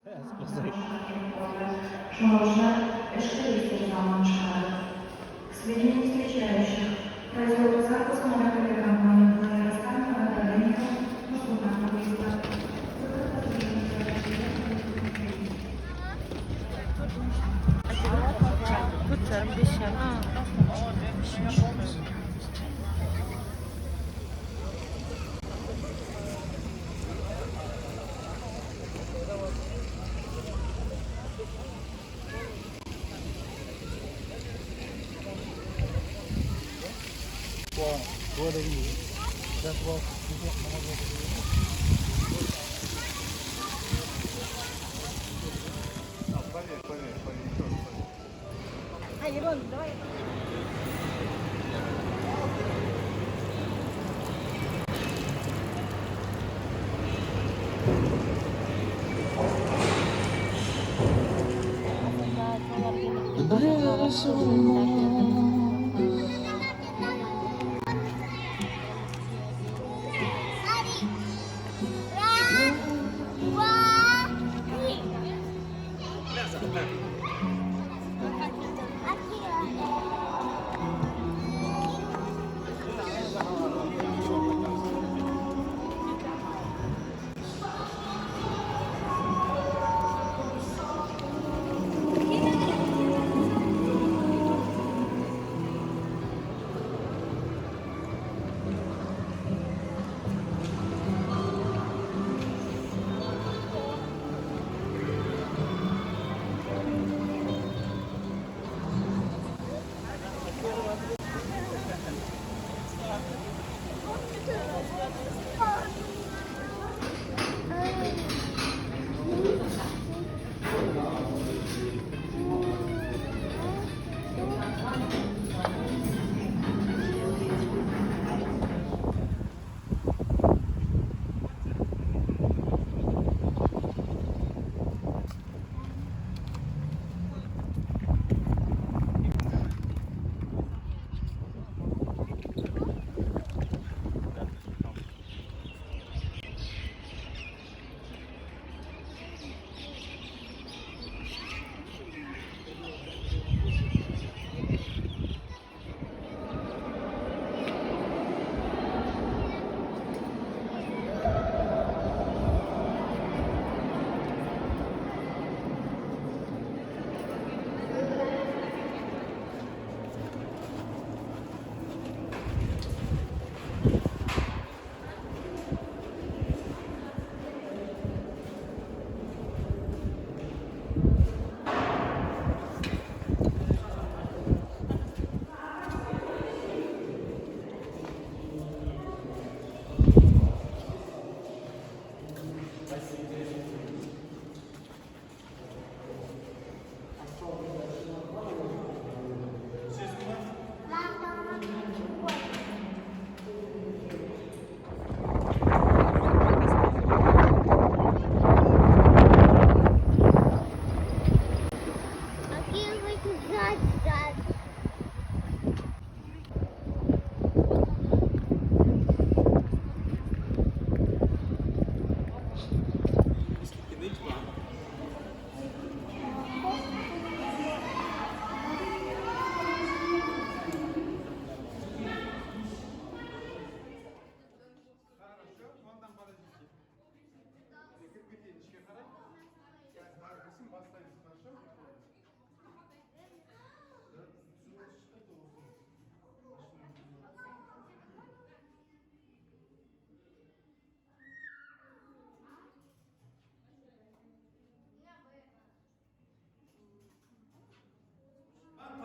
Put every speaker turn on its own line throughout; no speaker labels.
Можно эшелонировать заманчиво. Сведения встречающих. Производство запуска модульной компании «Казахстан» на направлениях мусульманского языка.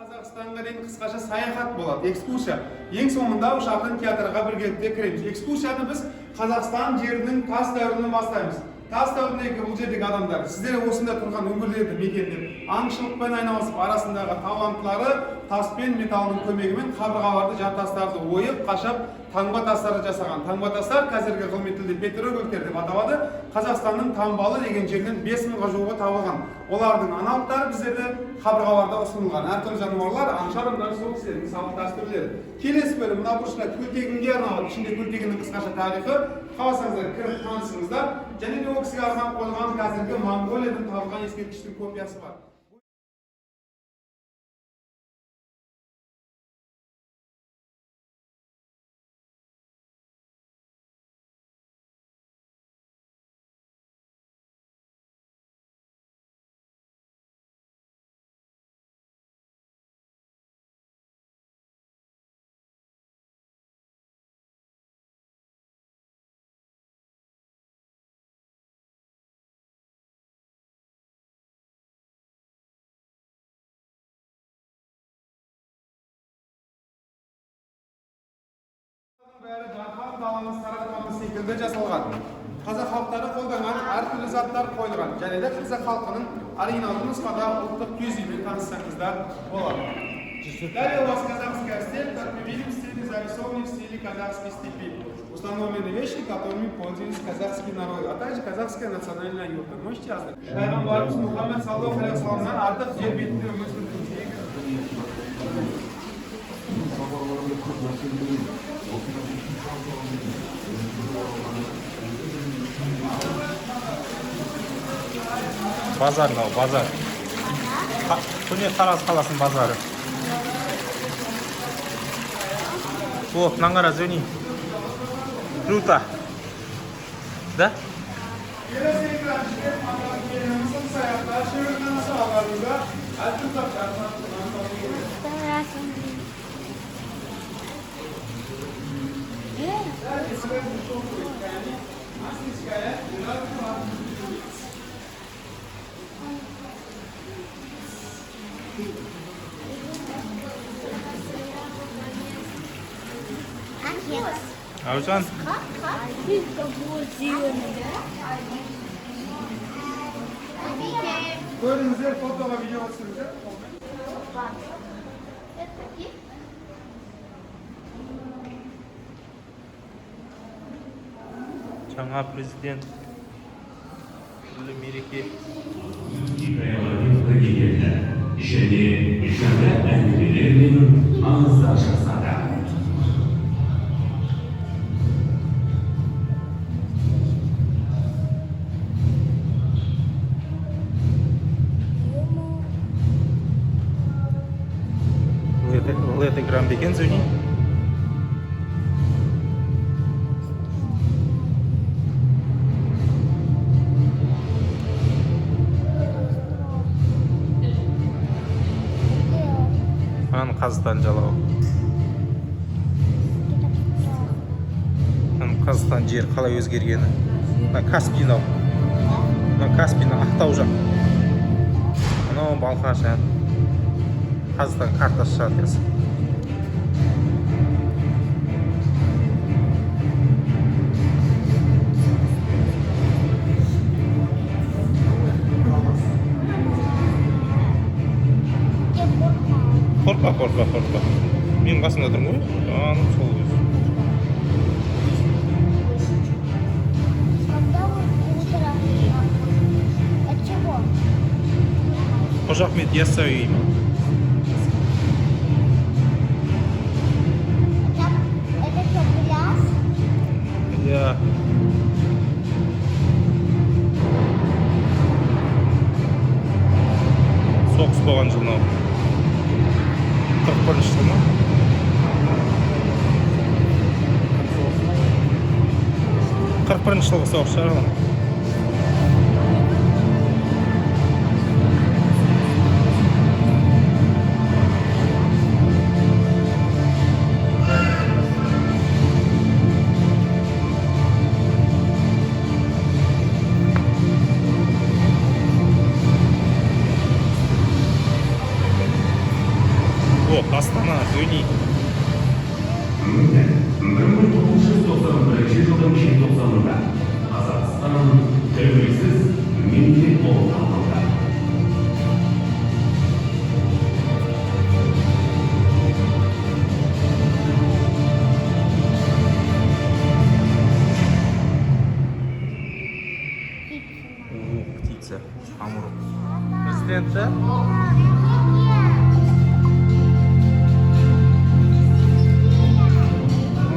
Қазақстанға дейін қысқаша саяхат болады, экскурсия. Ең соңында Шахтин театрға бірге кіреміз. Экскурсияны біз Қазақстан жерінің тас дәуірінен бастаймыз. Тас дәуіріндегі бұл жердегі адамдар, сіздер осында тұрған өңірлерді мекендеп, аңшылықпен айналысып арасындағы талантлары тас пен металдың көмегімен қабырғаларды жартастарды ойып, қашап, таңба тастары жасаған. Таңба тастар қазіргі ғылыми тілде петрогlyphтер деп аталады. Қазақстанның Тамбалы деген жерден 5000-ға жуығы табылған. Олардың аналогтары біздерде қабырғаларда ұсынылған. Әртүрлі жануарлар, аңшар адамдар сол кісілердің салт дәстүрлері. Келесі бөлім мына бұрышта күлтегінге арналады. Ішінде күлтегіннің қысқаша тарихы, қаласаңыздар кіріп танысыңыздар. Және де ол кісіге арнап қойылған қазіргі Монғолиядан табылған ескерткіштің копиясы бар. Бәрі жарқын даламыз таратқаны секілді жасалған. Қазақ халықтары қолданған әртүрлі заттар қойылған. Және де қазақ халқының оригиналды нұсқада ұлттық киізімен таныссаңыздар болады. Далее у вас казахская степь, как мы видим, в стиле зарисованный в стиле казахской степи. Установлены вещи, которыми пользуется казахский народ, а также казахская национальная юрта. Можете ознать? Пайғамбарымыз Мұхаммед саллаллаху алейхи ва салламнан артық жер бетінде өмір сүрген.
Базар, базар. Көне Тараз қаласының базары. О, мынаңғара звони. Круто. Да? Аружан.
Көріңіздер, фотоға видео түсіріңіздер.
Жаңа президент. Түрлі мереке.
Және жаңа әңгімелер мен аңыздар жасады.
Лет играм бекен звони. Аны Қазақстан жалау. Аны Қазақстан жер қалай өзгергені. Каспийнау. Каспийнау Ақтау жақ. Анау Балқаш. Қазақстан картасы шығады. Қорқа. Мен қасында тұрмын ғой. Анық сол өзі. Қожа Ахмет Яссауи ма? Ja. Соғыс болған жыл мынау. 41-ші жыл ма? 41-ші жылғы соғыс шығар. Астана, Дöni.
1991 жылдың желтоқсанында Қазақстан тәуелсіз мемлекет болып табылды.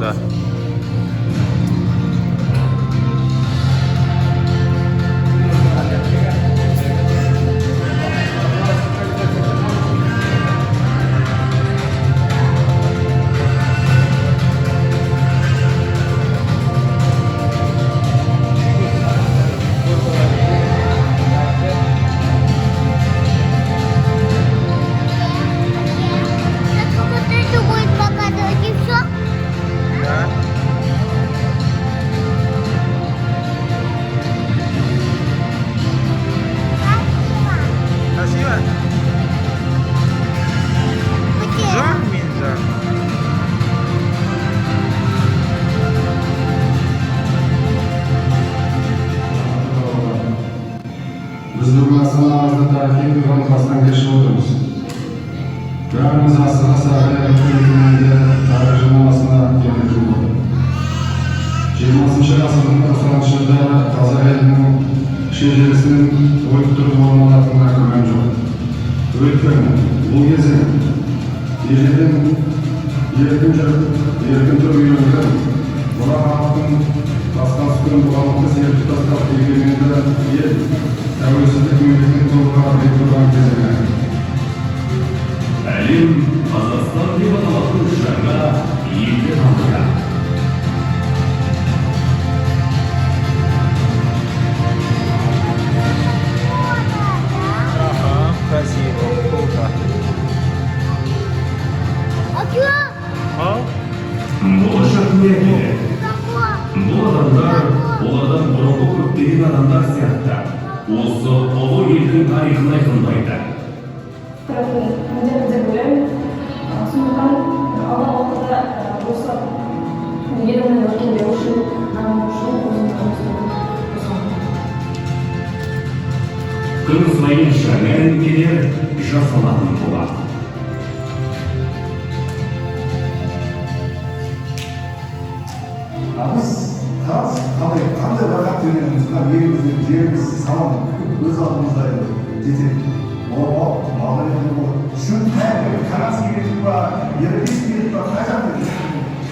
Да.
Вот это будет показывать и все.
Да. Красиво? Жак, Минжак.
Biz bugun aslında tarixiy loyihasidan kelishib o'tirmiz. Ularimiz asli sahaya hukumiyatida tarjimasini keltirib bo'ldi. 20 asrning boshlanishida Qozog'istonning shejerisining o'yib turib o'rmonlarini ko'rgan joy. O'yibgani bu gezi erkin turib yurgan bular xalqning askan sukun bo'lganlikda sertifikat belgilangan yer tavhidlik milletini to'g'rilab turgan kezigan.
Әлем Қазақстан деп аталатын жаңа елді танытуда.
Ага, красиво, круто.
А что?
А?
Болашақ ниеті.
Какое?
Бұл адамдар олардан бұрынғы көптеген адамдар сияқты осы ұлы елдің тарихын айқындайды.
сондықтан алдағы уақытта осы елімнің өркендеуі үшін дамуы үшін өзімнің жұмысымды қосамын.
Күн сайын жаңа әңгімелер жасалатын болады.
Biz qanday vaqt yönelimiz bilan yerimizni, yerimiz salom o'z oldimizda yetib, ma'lumotlar shu tayyor Karanskiy va Yerbiskiy va Qajaqov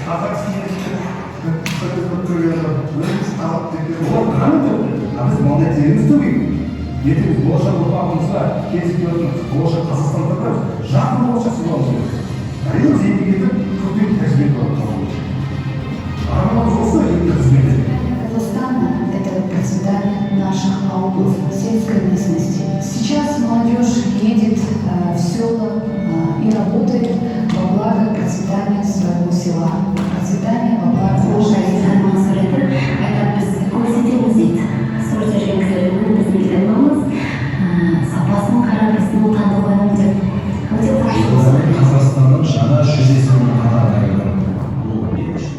Qozog'istonga biz mamlakatimiz tugaydi. Yetimiz bo'lashaq ұрпағымызға кезіп келатырмыз. Болашақ Қазақстанда тұрмыз. Жақын болашақ сыйлауымыз керек. Әрине зейінге кетіп, көптен тәжірибе болып қалмайды. Арманымыз осы елді қызмет.
Казахстан – это процветание наших аулов, сельской местности. Сейчас молодежь едет в села и работает во благо процветания своего села, процветания во благо нашей страны.
Это біз көрсетеміз дейді. Сұрса жеңгілерінің біздің айтамыз, сапасын қарап біздің таңдау қойған деп. Өте тапшылық.
Қазақстанның жаңа жүзесінің қатарына кірді. Бұл не үшін?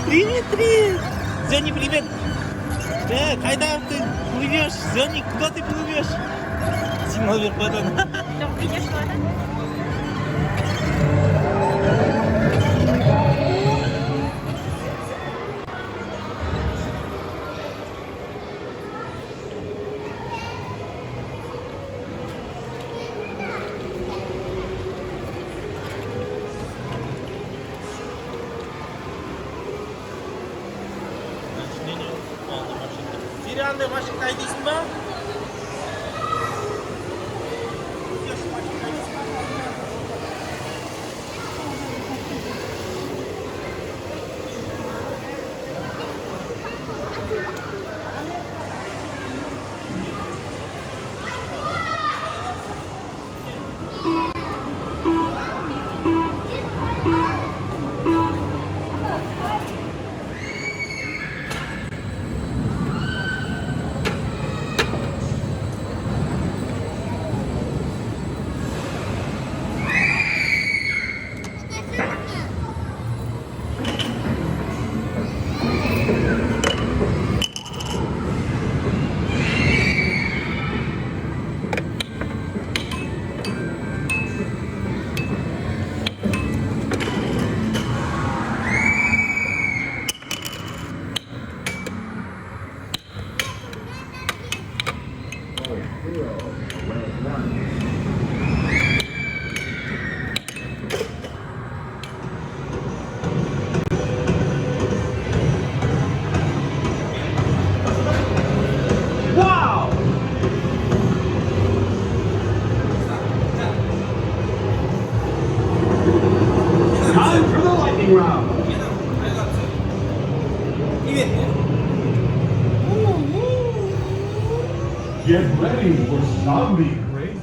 Привет, привет! Зёник, привет! Когда ты плывешь? Зёник, куда ты плывешь? Зима вверх потом. Сириандай машина айдайсың ба?
ready for zombie craze?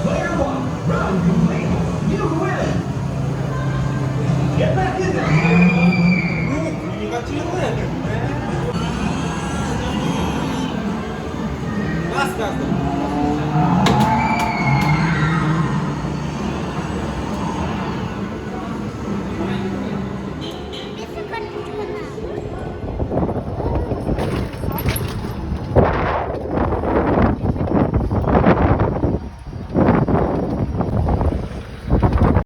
Player one, round complete. You win. Get back in there.
Раз, каждый.